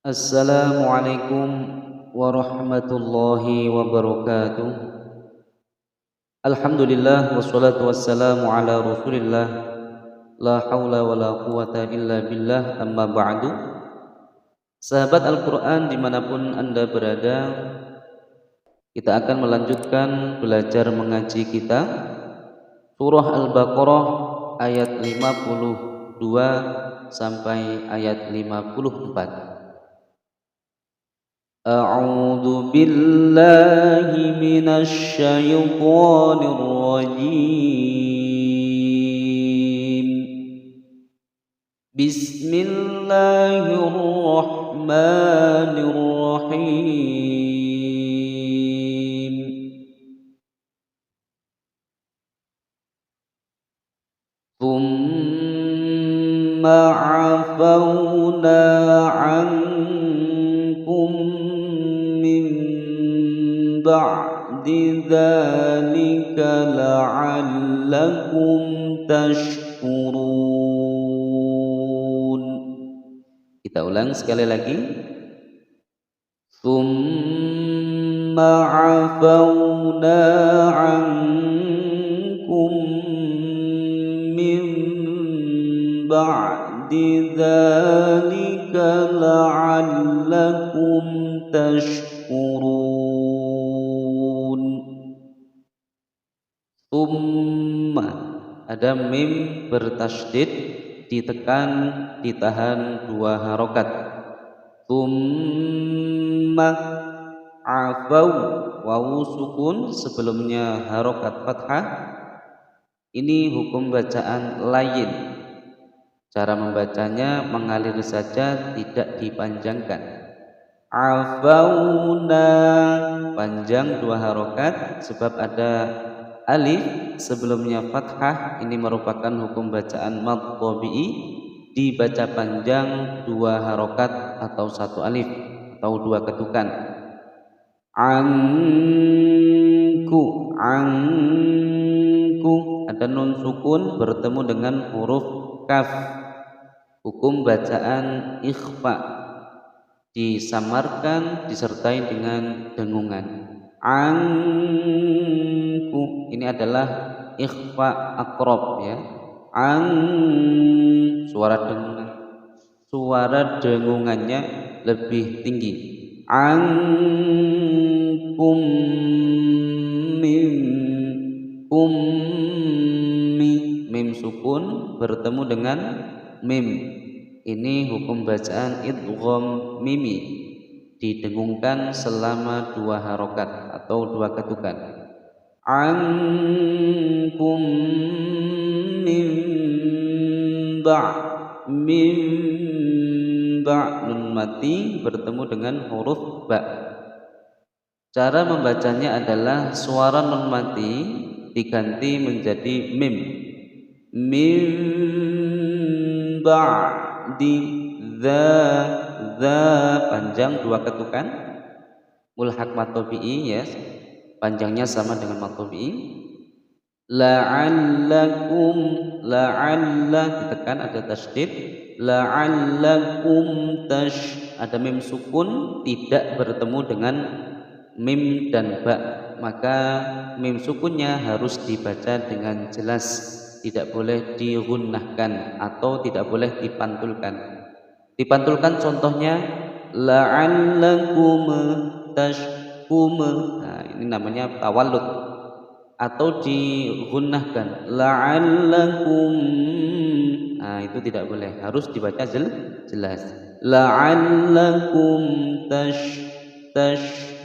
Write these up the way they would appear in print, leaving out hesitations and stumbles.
Assalamualaikum warahmatullahi wabarakatuh. Alhamdulillah wassalatu wassalamu ala Rasulillah. La haula wala quwata illa billah, amma ba'du. Sahabat Al-Qur'an dimanapun Anda berada, kita akan melanjutkan belajar mengaji kita surah Al-Baqarah ayat 52 sampai ayat 54. أعوذ بالله من الشيطان الرجيم. بسم الله الرحمن الرحيم. ثم عفونا عنكم من بعد ذلك لعلكم تشكرون. Kita ulang sekali lagi. ثم عفونا عنكم من بعد ذلك لعلكم tashkurun. Tsumma, ada mim bertasydid, ditekan, ditahan 2 harokat. Tsumma afau, wawu sukun sebelumnya harokat fathah. Ini hukum bacaan lain. Cara membacanya mengalir saja, tidak dipanjangkan. Afauna, panjang 2 harokat sebab ada alif sebelumnya fathah. Ini merupakan hukum bacaan mad tabi'i, dibaca panjang 2 harokat atau 1 alif atau 2 ketukan. Anku, ada nun sukun bertemu dengan huruf kaf. Hukum bacaan ikhfa, disamarkan disertai dengan dengungan. Anku, ini adalah ikhfa aqrab ya. Suara dengungannya lebih tinggi. Ankum mim sukun bertemu dengan mim. Ini hukum bacaan idgham mimi, didengungkan selama 2 harokat atau 2 ketukan. Ankum mim ba, nun mati bertemu dengan huruf ba. Cara membacanya adalah suara nun mati diganti menjadi mim. Mim ba di za panjang 2 ketukan, mulhaq mad tabi'i ya, panjangnya sama dengan mad tabi'i. La'allakum, la'alla ditekan ada tasydid. La'allakum ada mim sukun tidak bertemu dengan mim dan ba, maka mim sukunnya harus dibaca dengan jelas, tidak boleh digunnahkan atau tidak boleh dipantulkan. Dipantulkan contohnya la'allakum tashkum. Nah, ini namanya tawallud. Atau digunnahkan la'allakum. Nah, itu tidak boleh, harus dibaca jelas. La'allakum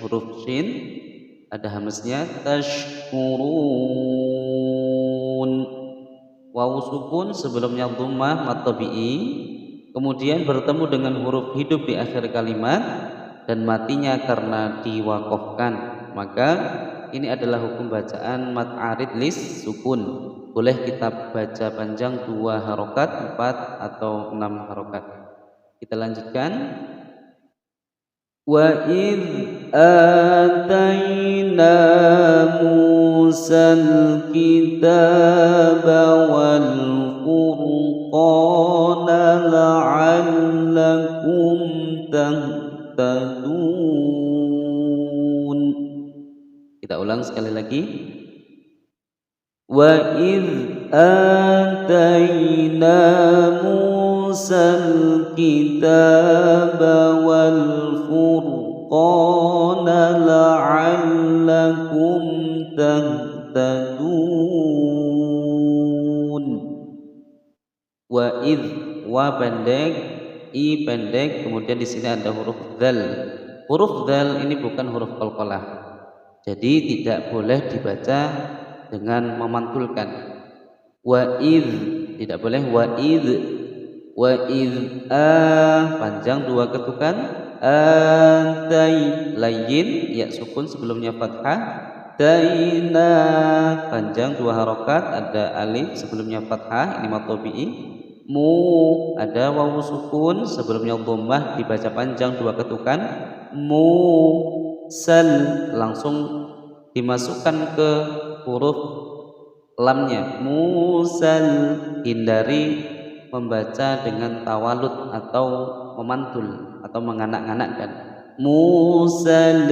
huruf shin ada hamznya, tashkurun. Wawu sukun sebelumnya dhammah mad tabi'i, kemudian bertemu dengan huruf hidup di akhir kalimat dan matinya karena diwaqafkan, maka ini adalah hukum bacaan mad arid lis sukun. Boleh kita baca panjang 2 harokat, 4 atau 6 harokat. Kita lanjutkan. Wa idh atayna Musal kitaba wal furqana la'allakum tahtadun. ulang sekali lagi. Wa idh atayna Musal kitaba wal furqana la'allakum tahtadun. Wa idh, wa pendek, i pendek, kemudian di sini ada huruf dzal. Huruf dzal ini bukan huruf qalqalah, jadi tidak boleh dibaca dengan memantulkan. Wa idh tidak boleh, wa idh, wa idh panjang dua ketukan, antai layyin ya sukun sebelumnya fathah, taina panjang dua harokat, ada alif sebelumnya fathah ini mad tabi'i, mu ada wawu sukun sebelumnya dhammah dibaca panjang dua ketukan, mu sal langsung dimasukkan ke huruf lamnya, musal, hindari membaca dengan tawalut atau memantul atau menganak-anakkan, musal,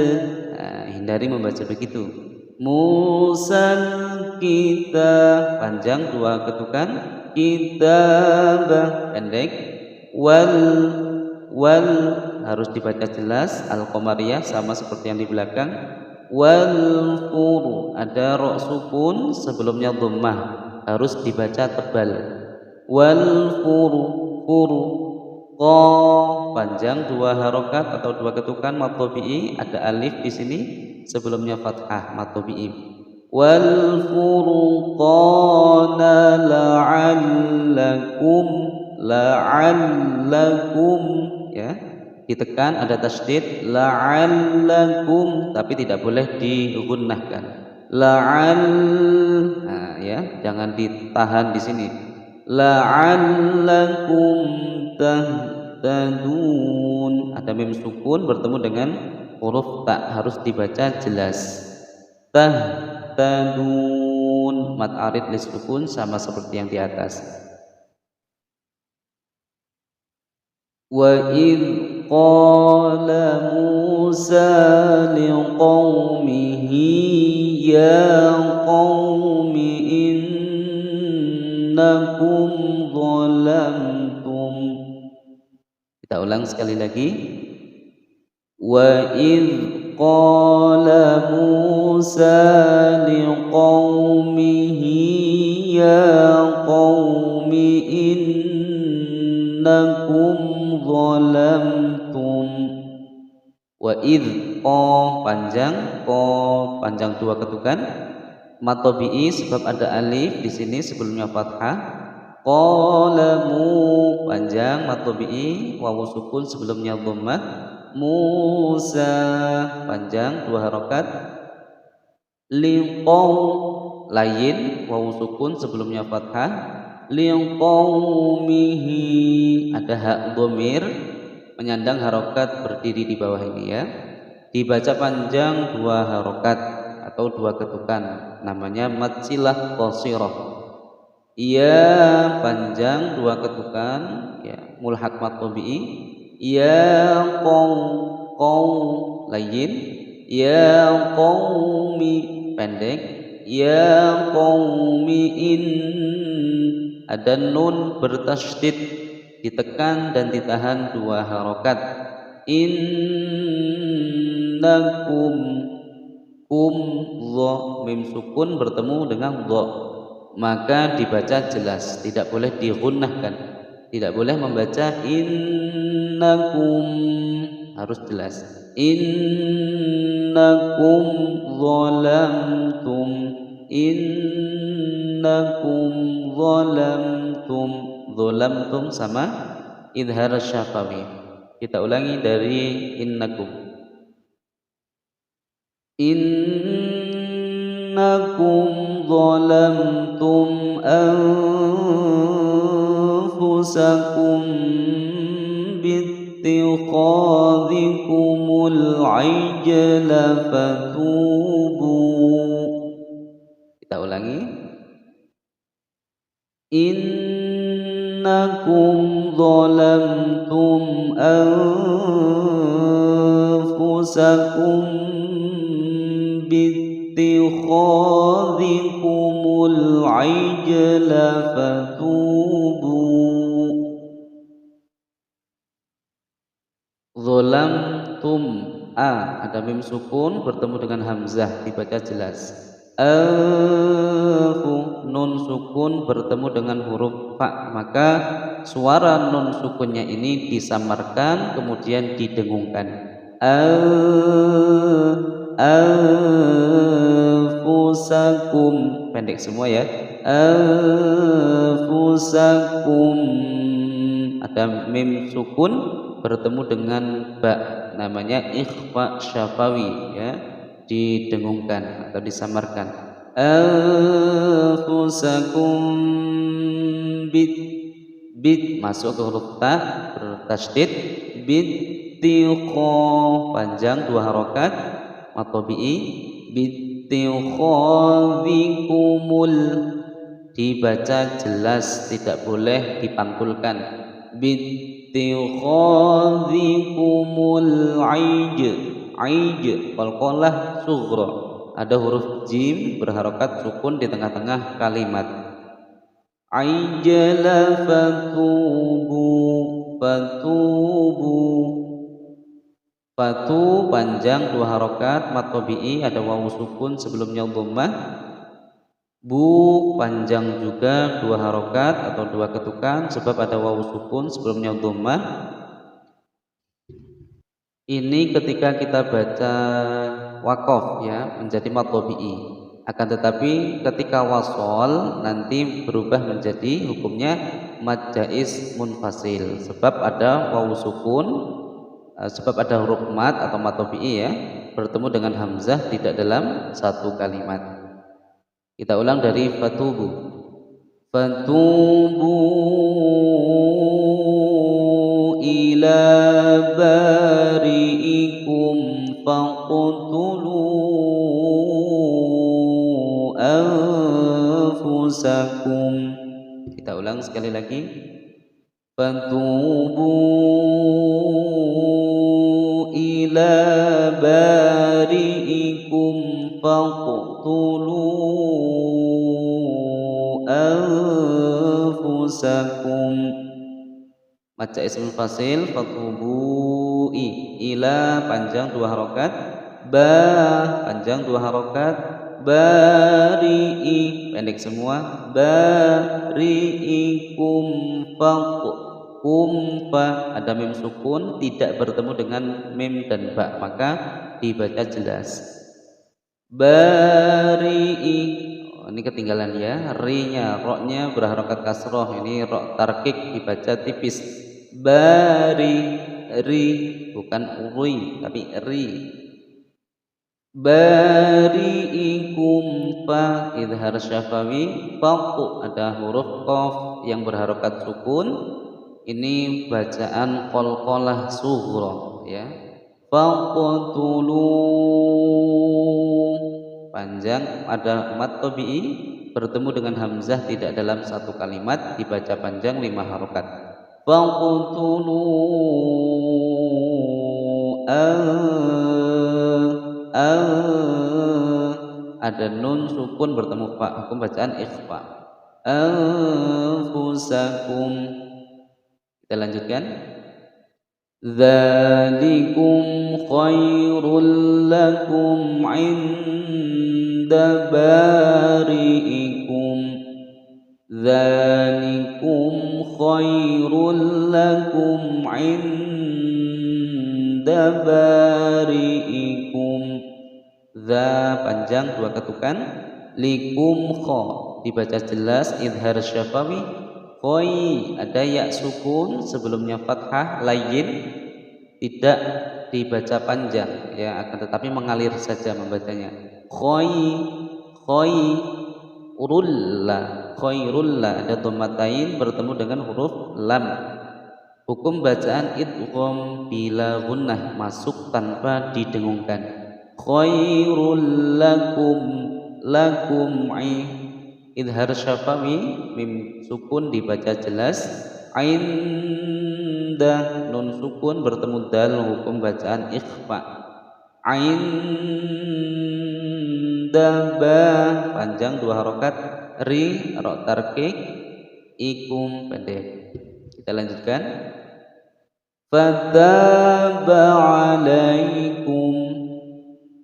hindari membaca begitu. Musal kita panjang dua ketukan, kitab pendek, wal harus dibaca jelas, al-qamariyah sama seperti yang di belakang, wal furu ada ra sukun sebelumnya dhammah harus dibaca tebal, wal furu qa panjang dua harokat atau dua ketukan mad tabi'i, ada alif di sini sebelumnya fathah mad tabi'i, wal furqana la'allakum ya ditekan, ada tasydid la'allakum tapi tidak boleh digunnahkan, ya jangan ditahan di sini, la'allakum tahtadun, ada mim sukun bertemu dengan huruf ta harus dibaca jelas, tahtadun, mad arid lis sukun sama seperti yang di atas. Wa idh qala Musa liqaumihi ya qaumi innakum zalamtum. Kita ulang sekali lagi. Wa idh qala Musa liqaumihi ya qaumi innakum zalamtum. Wa idh panjang dua ketukan, mad tabi'i sebab ada alif di sini sebelumnya fathah, qalamu panjang mad tabi'i wawu sukun sebelumnya dhammah, Musa panjang dua harokat, liqaw layin wawu sukun sebelumnya fathah, liqaumihi ada hak dhamir menyandang harokat berdiri di bawah ini ya, dibaca panjang dua harokat atau dua ketukan namanya mad silah qashirah, ya panjang dua ketukan ya mulhaq mad tabi'i, ya qaum layin, ya qaumi pendek, ya qaumi ada nun bertasydid ditekan dan ditahan dua harokat, innakum mim sukun bertemu dengan dha maka dibaca jelas, tidak boleh digunnahkan, tidak boleh membaca innakum, harus jelas, innakum zalamtum, innakum zalamtum sama idhar syafawi. Kita ulangi dari innakum, innakum zalamtum anfusakum bittikhadhikumul ijla fatubu. Kita ulangi, innakum zalamtum anfusakum bittikhadhikumul bittikhadhikumul ijla fatubu. Zalamtum, ada mim sukun bertemu dengan hamzah dibaca jelas. Nun sukun bertemu dengan huruf fa, maka suara nun sukunnya ini disamarkan kemudian didengungkan. Anfusakum, pendek semua ya. Anfusakum, ada mim sukun bertemu dengan ba, namanya ikhfa syafawi ya, didengungkan atau disamarkan. Anfusakum bit masuk ke huruf ta bertasydid, panjang 2 harokat matobi'i, bittikhadhikumul, dibaca jelas tidak boleh dipantulkan, bittikhadhikumul qalqalah sughra, ada huruf jim berharokat sukun di tengah-tengah kalimat. Ijla fatubu, fatu panjang 2 harokat matobi'i, ada wawu sukun sebelumnya dhammah. Bu panjang juga 2 harokat atau 2 ketukan sebab ada wawu sukun sebelumnya dhammah. Ini ketika kita baca waqaf ya menjadi matobi'i. Akan tetapi ketika wasol nanti berubah menjadi hukumnya mad jaiz munfasil, sebab ada wawu sukun, sebab ada huruf mad atau matobi'i ya bertemu dengan hamzah tidak dalam satu kalimat. Kita ulang dari fatubu. Fatubu ila bari'ikum faqtulu anfusakum. Kita ulang sekali lagi. Fatubu ila bari'ikum faqtulu anfusakum. Mad jaiz munfasil, fatubu ila panjang 2 harokat, ba panjang 2 harokat, bari'i pendek semua, bari'ikum kum fa, ada mim sukun tidak bertemu dengan mim dan ba, maka dibaca jelas. Bari'i, ini ketinggalan ya, ri-nya, ro-nya berharokat kasroh, ini ro tarkik dibaca tipis. Bari, ri, bukan uri tapi ri. Bari'ikum fa, idhar syafawi, faqu, ada huruf qaf yang berharokat sukun, ini bacaan qalqalah sughra ya. Faqtulu panjang, ada mad tabi'i bertemu dengan hamzah tidak dalam satu kalimat, dibaca panjang 5 harokat. Faqtulu ada nun sukun bertemu fa, hukum bacaan ikhfa. Anfusakum. Kita lanjutkan. Dzalikum khairul lakum 'inda bari'ikum. Dzalikum khairul lakum 'inda bari'ikum. Dza panjang 2 ketukan, likum kha dibaca jelas idhar syafawi. Khoi ada ya sukun sebelumnya fathah layyin, tidak dibaca panjang ya, akan tetapi mengalir saja membacanya. Khoi khairulla ada dhammatain bertemu dengan huruf lam. Hukum bacaan idgham bila gunnah, masuk tanpa didengungkan. Khairul lakum idhar syafawi, mim sukun dibaca jelas. Inda nun sukun bertemu dal, hukum bacaan ikhfa. Inda indaba panjang 2 harokat, ri ro tarkik, ikum pendek. Kita lanjutkan. Fataba alaikum,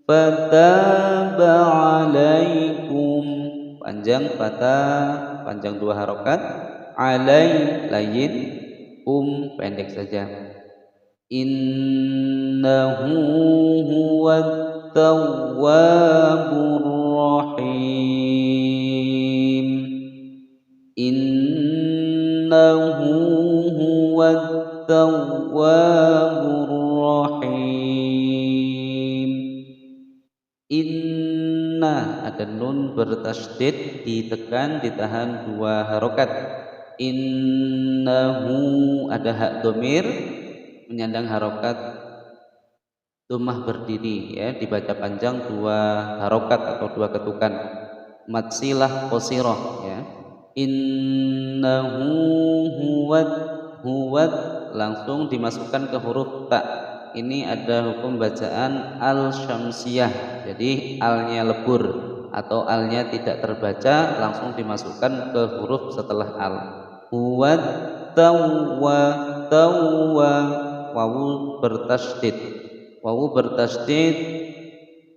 fataba alaikum panjang fata, panjang 2 harokat, alai layin, pendek saja. Innahu huwat tawwabur rahim. Innahu huwat tawwabur rahim. Inna ada nun bertasydid, ditekan ditahan 2 harokat. Innahu ada hak domir menyandang harokat dhammah berdiri, ya, dibaca panjang 2 harokat atau 2 ketukan, matsilah qosirah, ya. Innahu huwat langsung dimasukkan ke huruf ta. Ini ada hukum bacaan al-syamsiyah, jadi alnya lebur atau alnya tidak terbaca, langsung dimasukkan ke huruf setelah al. Huwat tawwa, wawu bertasydid. Wawu bertasydid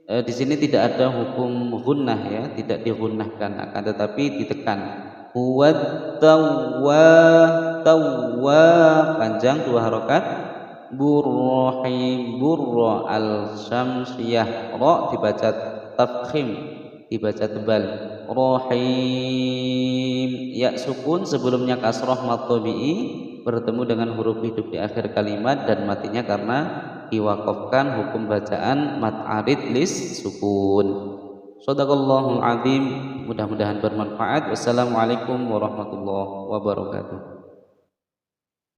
di sini tidak ada hukum gunnah, ya, tidak digunnahkan, akan tetapi ditekan. Huwat tawwa panjang 2 harokat, burrahim burra al-syamsiyah, ra dibaca tafkhim, dibaca tebal, rahim. Ya sukun sebelumnya kasroh mad tabi'i bertemu dengan huruf hidup di akhir kalimat dan matinya karena diwakafkan hukum bacaan mad arid lis sukun. Shadaqallahul azim. Mudah-mudahan bermanfaat. Wassalamualaikum warahmatullahi wabarakatuh.